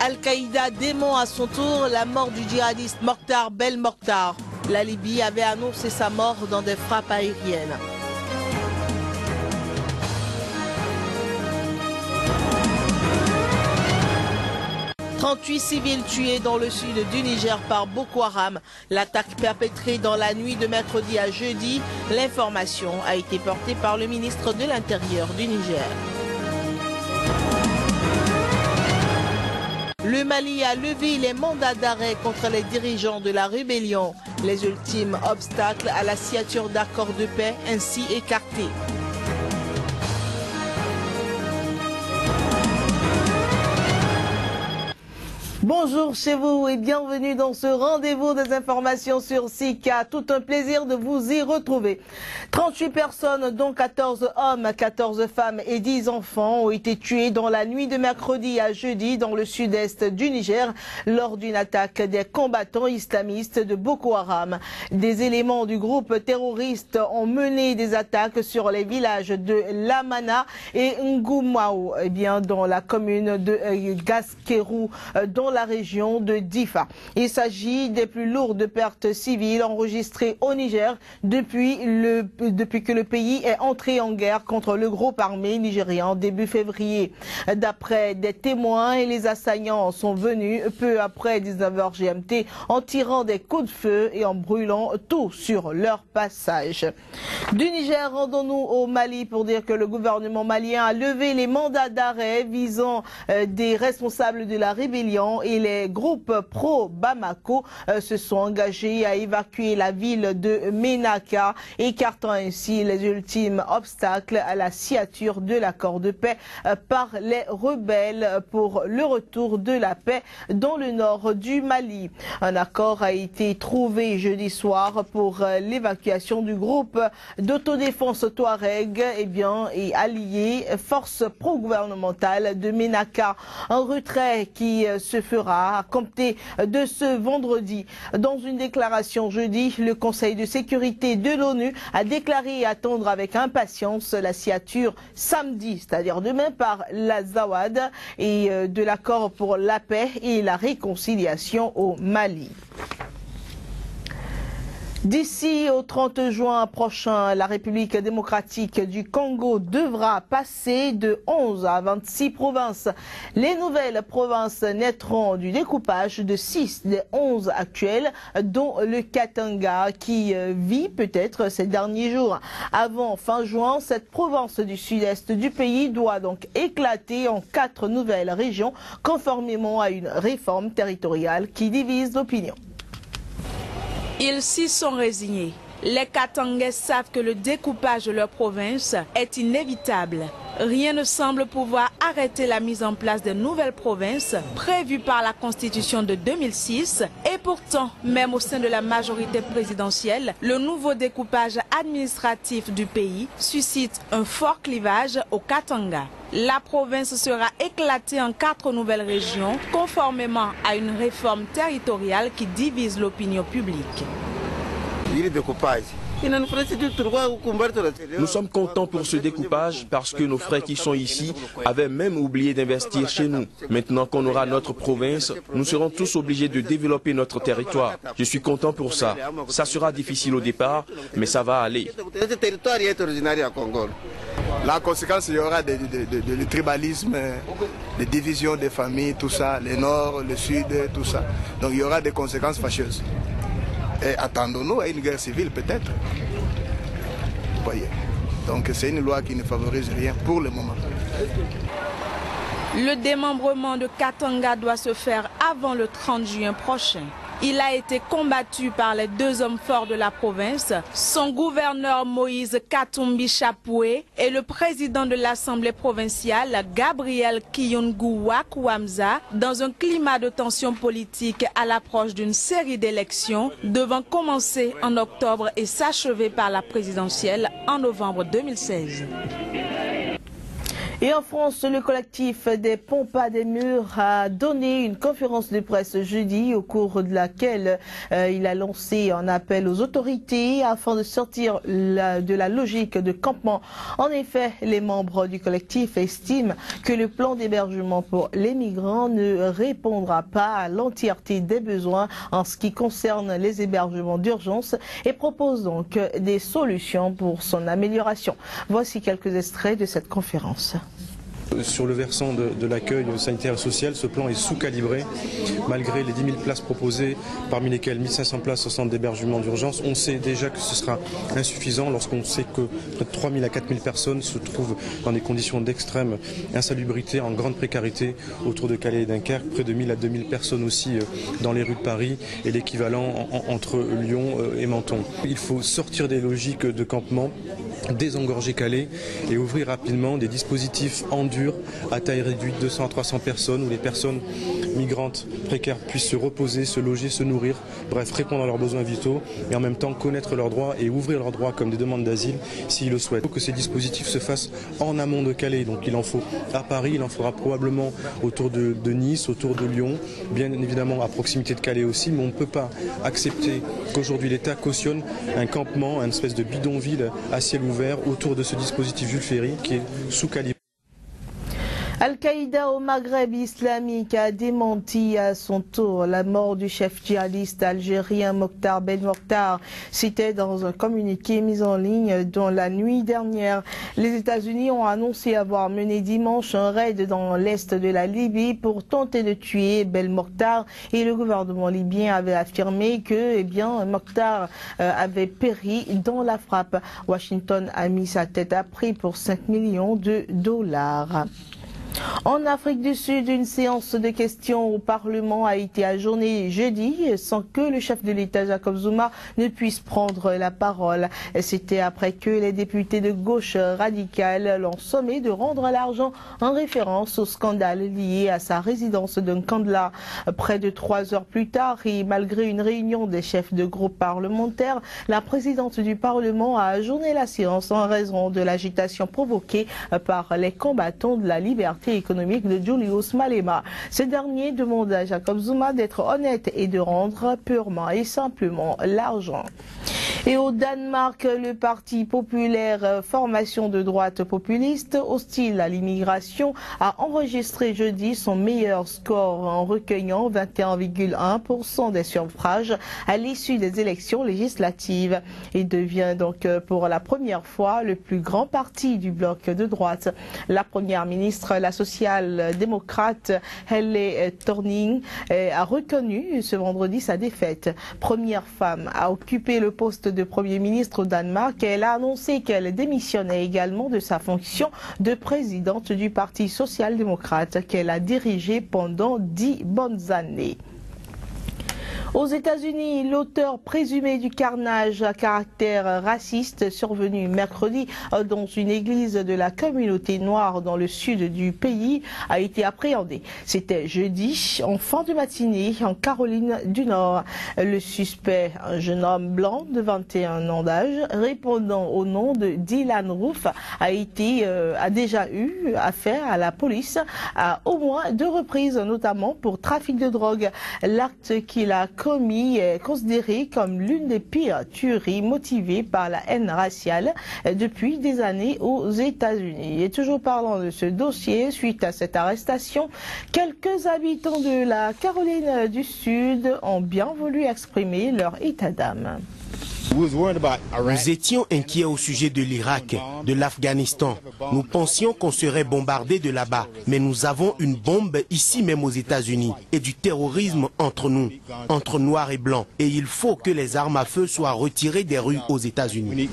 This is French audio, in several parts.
Al-Qaïda dément à son tour la mort du djihadiste Mokhtar Belmokhtar. La Libye avait annoncé sa mort dans des frappes aériennes. « 38 civils tués dans le sud du Niger par Boko Haram. L'attaque perpétrée dans la nuit de mercredi à jeudi. L'information a été portée par le ministre de l'Intérieur du Niger. Le Mali a levé les mandats d'arrêt contre les dirigeants de la rébellion. Les ultimes obstacles à la signature d'accords de paix ainsi écartés. Bonjour chez vous et bienvenue dans ce rendez-vous des informations sur Sika. Tout un plaisir de vous y retrouver. 38 personnes, dont 14 hommes, 14 femmes et 10 enfants ont été tués dans la nuit de mercredi à jeudi dans le sud-est du Niger lors d'une attaque des combattants islamistes de Boko Haram. Des éléments du groupe terroriste ont mené des attaques sur les villages de Lamana et Ngoumaou, dans la commune de Gaskerou, dans la région de Difa. Il s'agit des plus lourdes pertes civiles enregistrées au Niger depuis que le pays est entré en guerre contre le groupe armé nigérian début février. D'après des témoins, les assaillants sont venus peu après 19h GMT en tirant des coups de feu et en brûlant tout sur leur passage. Du Niger, rendons-nous au Mali pour dire que le gouvernement malien a levé les mandats d'arrêt visant des responsables de la rébellion et les groupes pro-Bamako se sont engagés à évacuer la ville de Ménaka, écartant ainsi les ultimes obstacles à la signature de l'accord de paix par les rebelles pour le retour de la paix dans le nord du Mali. Un accord a été trouvé jeudi soir pour l'évacuation du groupe d'autodéfense Touareg et alliés forces pro-gouvernementales de Ménaka. Un retrait qui se fera à compter de ce vendredi. Dans une déclaration jeudi, le Conseil de sécurité de l'ONU a déclaré attendre avec impatience la signature samedi, c'est-à-dire demain, par la Zawad et de l'accord pour la paix et la réconciliation au Mali. D'ici au 30 juin prochain, la République démocratique du Congo devra passer de 11 à 26 provinces. Les nouvelles provinces naîtront du découpage de 6 des 11 actuelles, dont le Katanga qui vit peut-être ces derniers jours. Avant fin juin, cette province du sud-est du pays doit donc éclater en 4 nouvelles régions, conformément à une réforme territoriale qui divise l'opinion. Ils s'y sont résignés. Les Katangais savent que le découpage de leur province est inévitable. Rien ne semble pouvoir arrêter la mise en place des nouvelles provinces prévues par la Constitution de 2006. Et pourtant, même au sein de la majorité présidentielle, le nouveau découpage administratif du pays suscite un fort clivage au Katanga. La province sera éclatée en 4 nouvelles régions, conformément à une réforme territoriale qui divise l'opinion publique. Nous sommes contents pour ce découpage parce que nos frères qui sont ici avaient même oublié d'investir chez nous. Maintenant qu'on aura notre province, nous serons tous obligés de développer notre territoire. Je suis content pour ça. Ça sera difficile au départ, mais ça va aller. La conséquence, il y aura du tribalisme, des divisions des familles, tout ça, le nord, le sud, tout ça. Donc il y aura des conséquences fâcheuses. Et attendons-nous à une guerre civile peut-être. Vous voyez. Donc c'est une loi qui ne favorise rien pour le moment. Le démembrement de Katanga doit se faire avant le 30 juin prochain. Il a été combattu par les 2 hommes forts de la province, son gouverneur Moïse Katumbi Chapoué et le président de l'Assemblée provinciale Gabriel Kiyungu Wakwamza, dans un climat de tension politique à l'approche d'une série d'élections devant commencer en octobre et s'achever par la présidentielle en novembre 2016. Et en France, le collectif des Pompas des Murs a donné une conférence de presse jeudi au cours de laquelle il a lancé un appel aux autorités afin de sortir de la logique de campement. En effet, les membres du collectif estiment que le plan d'hébergement pour les migrants ne répondra pas à l'entièreté des besoins en ce qui concerne les hébergements d'urgence et propose donc des solutions pour son amélioration. Voici quelques extraits de cette conférence. Sur le versant de l'accueil sanitaire et social, ce plan est sous-calibré. Malgré les 10 000 places proposées, parmi lesquelles 1 500 places au centre d'hébergement d'urgence, on sait déjà que ce sera insuffisant lorsqu'on sait que près de 3 000 à 4 000 personnes se trouvent dans des conditions d'extrême insalubrité, en grande précarité autour de Calais et Dunkerque, près de 1 000 à 2 000 personnes aussi dans les rues de Paris et l'équivalent entre Lyon et Menton. Il faut sortir des logiques de campement, désengorger Calais et ouvrir rapidement des dispositifs en dur à taille réduite, 200 à 300 personnes, où les personnes migrantes précaires puissent se reposer, se loger, se nourrir, bref, répondre à leurs besoins vitaux et en même temps connaître leurs droits et ouvrir leurs droits comme des demandes d'asile s'ils le souhaitent. Il faut que ces dispositifs se fassent en amont de Calais, donc il en faut à Paris, il en faudra probablement autour de Nice, autour de Lyon, bien évidemment à proximité de Calais aussi, mais on ne peut pas accepter qu'aujourd'hui l'État cautionne un campement, une espèce de bidonville à ciel ouvert autour de ce dispositif Jules Ferry qui est sous-calibré. Al-Qaïda au Maghreb islamique a démenti à son tour la mort du chef djihadiste algérien Mokhtar Ben Mokhtar, cité dans un communiqué mis en ligne dans la nuit dernière. Les États-Unis ont annoncé avoir mené dimanche un raid dans l'est de la Libye pour tenter de tuer Ben Mokhtar et le gouvernement libyen avait affirmé que Mokhtar avait péri dans la frappe. Washington a mis sa tête à prix pour 5 millions de dollars. En Afrique du Sud, une séance de questions au Parlement a été ajournée jeudi sans que le chef de l'État Jacob Zuma ne puisse prendre la parole. C'était après que les députés de gauche radicale l'ont sommé de rendre l'argent en référence au scandale lié à sa résidence d'un Kandla. Près de 3 heures plus tard et malgré une réunion des chefs de groupe parlementaires, la présidente du Parlement a ajourné la séance en raison de l'agitation provoquée par les combattants de la liberté économique de Julius Malema. Ce dernier demande à Jacob Zuma d'être honnête et de rendre purement et simplement l'argent. Et au Danemark, le Parti populaire, formation de droite populiste, hostile à l'immigration, a enregistré jeudi son meilleur score en recueillant 21,1% des suffrages à l'issue des élections législatives. Il devient donc pour la première fois le plus grand parti du bloc de droite. La première ministre, la social-démocrate Helle Thorning, a reconnu ce vendredi sa défaite. Première femme à occuper le poste de Premier ministre au Danemark, elle a annoncé qu'elle démissionnait également de sa fonction de présidente du Parti social-démocrate qu'elle a dirigé pendant 10 bonnes années. Aux États-Unis, l'auteur présumé du carnage à caractère raciste survenu mercredi dans une église de la communauté noire dans le sud du pays a été appréhendé. C'était jeudi, en fin de matinée, en Caroline du Nord. Le suspect, un jeune homme blanc de 21 ans d'âge, répondant au nom de Dylan Roof, a déjà eu affaire à la police à au moins 2 reprises, notamment pour trafic de drogue. L'acte qu'il a commis est considéré comme l'une des pires tueries motivées par la haine raciale depuis des années aux États-Unis. Et toujours parlant de ce dossier, suite à cette arrestation, quelques habitants de la Caroline du Sud ont bien voulu exprimer leur état d'âme. Nous étions inquiets au sujet de l'Irak, de l'Afghanistan. Nous pensions qu'on serait bombardé de là-bas. Mais nous avons une bombe ici même aux États-Unis et du terrorisme entre nous, entre noirs et blancs. Et il faut que les armes à feu soient retirées des rues aux États-Unis.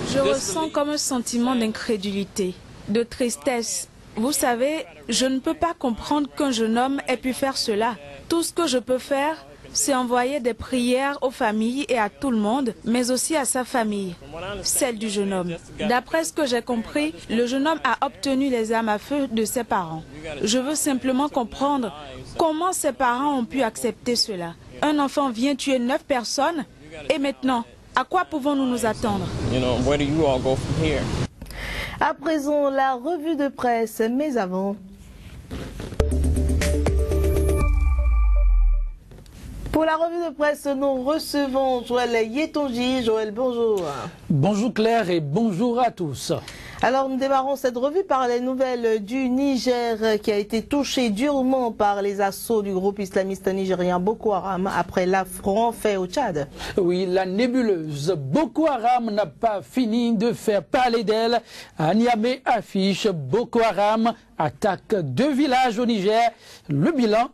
Je ressens comme un sentiment d'incrédulité, de tristesse. Vous savez, je ne peux pas comprendre qu'un jeune homme ait pu faire cela. Tout ce que je peux faire, c'est envoyer des prières aux familles et à tout le monde, mais aussi à sa famille, celle du jeune homme. D'après ce que j'ai compris, le jeune homme a obtenu les armes à feu de ses parents. Je veux simplement comprendre comment ses parents ont pu accepter cela. Un enfant vient tuer 9 personnes et maintenant, à quoi pouvons-nous nous attendre? À présent, la revue de presse, mais avant... Pour la revue de presse, nous recevons Joël Yetonji. Joël, bonjour. Bonjour Claire et bonjour à tous. Alors nous démarrons cette revue par les nouvelles du Niger qui a été touché durement par les assauts du groupe islamiste nigérien Boko Haram après l'affront fait au Tchad. Oui, la nébuleuse Boko Haram n'a pas fini de faire parler d'elle. À Niamey affiche Boko Haram attaque 2 villages au Niger. Le bilan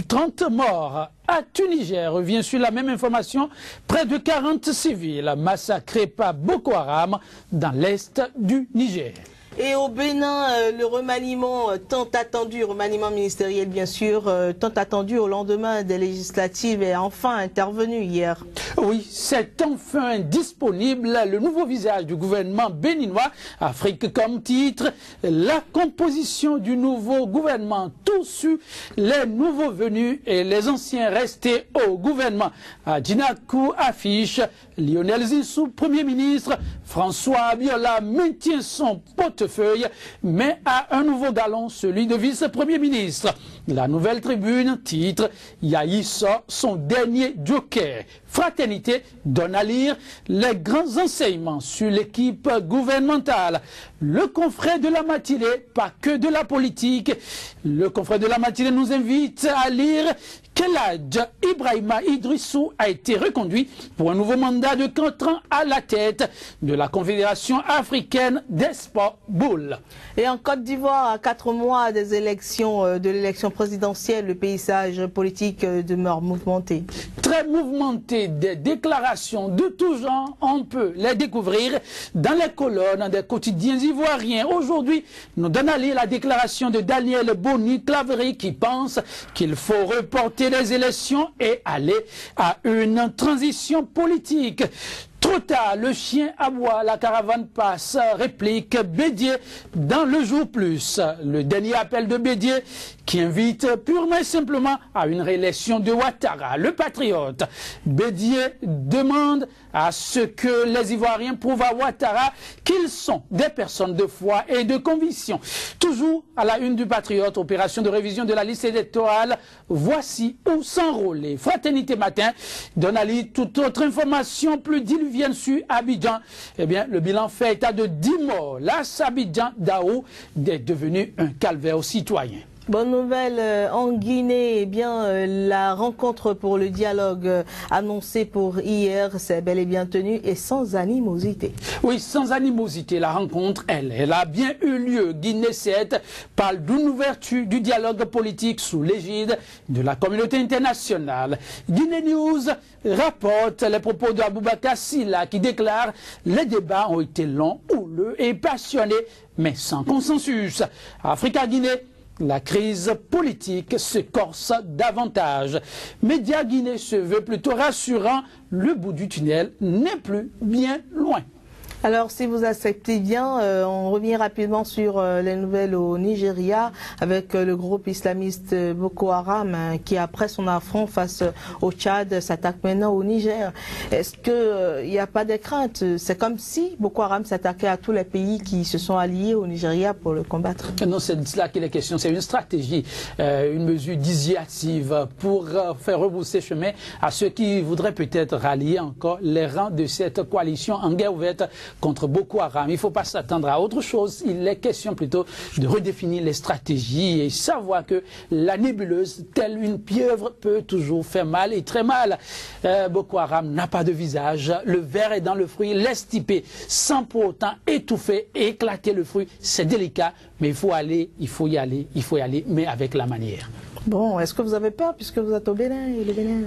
30 morts. À Tunis, revient sur la même information, près de 40 civils massacrés par Boko Haram dans l'est du Niger. Et au Bénin, le remaniement tant attendu, remaniement ministériel bien sûr, tant attendu au lendemain des législatives est enfin intervenu hier. Oui, c'est enfin disponible le nouveau visage du gouvernement béninois, Afrique comme titre, la composition du nouveau gouvernement, tous sur les nouveaux venus et les anciens restés au gouvernement. À Djinakou affiche Lionel Zinsou, Premier ministre, François Abiola maintient son portefeuille, mais à un nouveau galon, celui de vice-premier ministre. La Nouvelle Tribune titre Yahi sort son dernier joker. Fraternité donne à lire les grands enseignements sur l'équipe gouvernementale. Le confrère de la matinée, pas que de la politique. Le confrère de la matinée nous invite à lire qu'Eladj Ibrahima Idrissou a été reconduit pour un nouveau mandat de 4 ans à la tête de la Confédération africaine des sports boules. Et en Côte d'Ivoire, à 4 mois des élections, de l'élection présidentielle, le paysage politique demeure mouvementé. Très mouvementé, des déclarations de tout genre, on peut les découvrir dans les colonnes des quotidiens ivoiriens. Aujourd'hui, nous donnons à lire la déclaration de Daniel Boni-Claverie qui pense qu'il faut reporter les élections et aller à une transition politique. Trop tard, le chien aboie, la caravane passe, réplique Bédier dans le jour plus. Le dernier appel de Bédier qui invite purement et simplement à une réélection de Ouattara, le patriote. Bédier demande à ce que les Ivoiriens prouvent à Ouattara qu'ils sont des personnes de foi et de conviction. Toujours à la une du patriote, opération de révision de la liste électorale, voici où s'enrôler. Fraternité Matin donne à lire toute autre information plus diluvienne sur Abidjan. Eh bien, le bilan fait état de 10 morts. L'As Abidjan Daou est devenu un calvaire aux citoyens. Bonne nouvelle en Guinée, eh bien la rencontre pour le dialogue annoncée pour hier, c'est bel et bien tenu et sans animosité. Oui, sans animosité, la rencontre, elle a bien eu lieu. Guinée 7 parle d'une ouverture du dialogue politique sous l'égide de la communauté internationale. Guinée News rapporte les propos de Aboubakar Silla qui déclare « Les débats ont été longs, houleux et passionnés, mais sans consensus. » Africa-Guinée, la crise politique se corse davantage. Média Guinée se veut plutôt rassurant, le bout du tunnel n'est plus bien loin. Alors, si vous acceptez bien, on revient rapidement sur les nouvelles au Nigeria avec le groupe islamiste Boko Haram qui, après son affront face au Tchad, s'attaque maintenant au Niger. Est-ce qu'il n'y a pas de crainte? C'est comme si Boko Haram s'attaquait à tous les pays qui se sont alliés au Nigeria pour le combattre. Non, c'est de cela qu'il est question. C'est une stratégie, une mesure dissuasive pour faire rebousser chemin à ceux qui voudraient peut-être rallier encore les rangs de cette coalition en guerre ouverte contre Boko Haram. Il ne faut pas s'attendre à autre chose. Il est question plutôt de redéfinir les stratégies et savoir que la nébuleuse, telle une pieuvre, peut toujours faire mal et très mal. Boko Haram n'a pas de visage. Le ver est dans le fruit. Laisse typer sans pour autant étouffer et éclater le fruit. C'est délicat, mais il faut y aller, mais avec la manière. Bon, est-ce que vous avez peur puisque vous êtes au Bénin et le Bénin...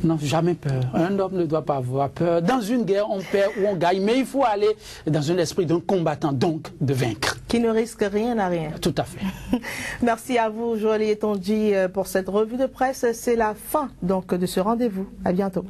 Non, jamais peur. Un homme ne doit pas avoir peur. Dans une guerre, on perd ou on gagne, mais il faut aller dans un esprit d'un combattant, donc de vaincre. Qui ne risque rien à rien. Tout à fait. Merci à vous, Joël Yetonji, pour cette revue de presse. C'est la fin donc de ce rendez-vous. À bientôt.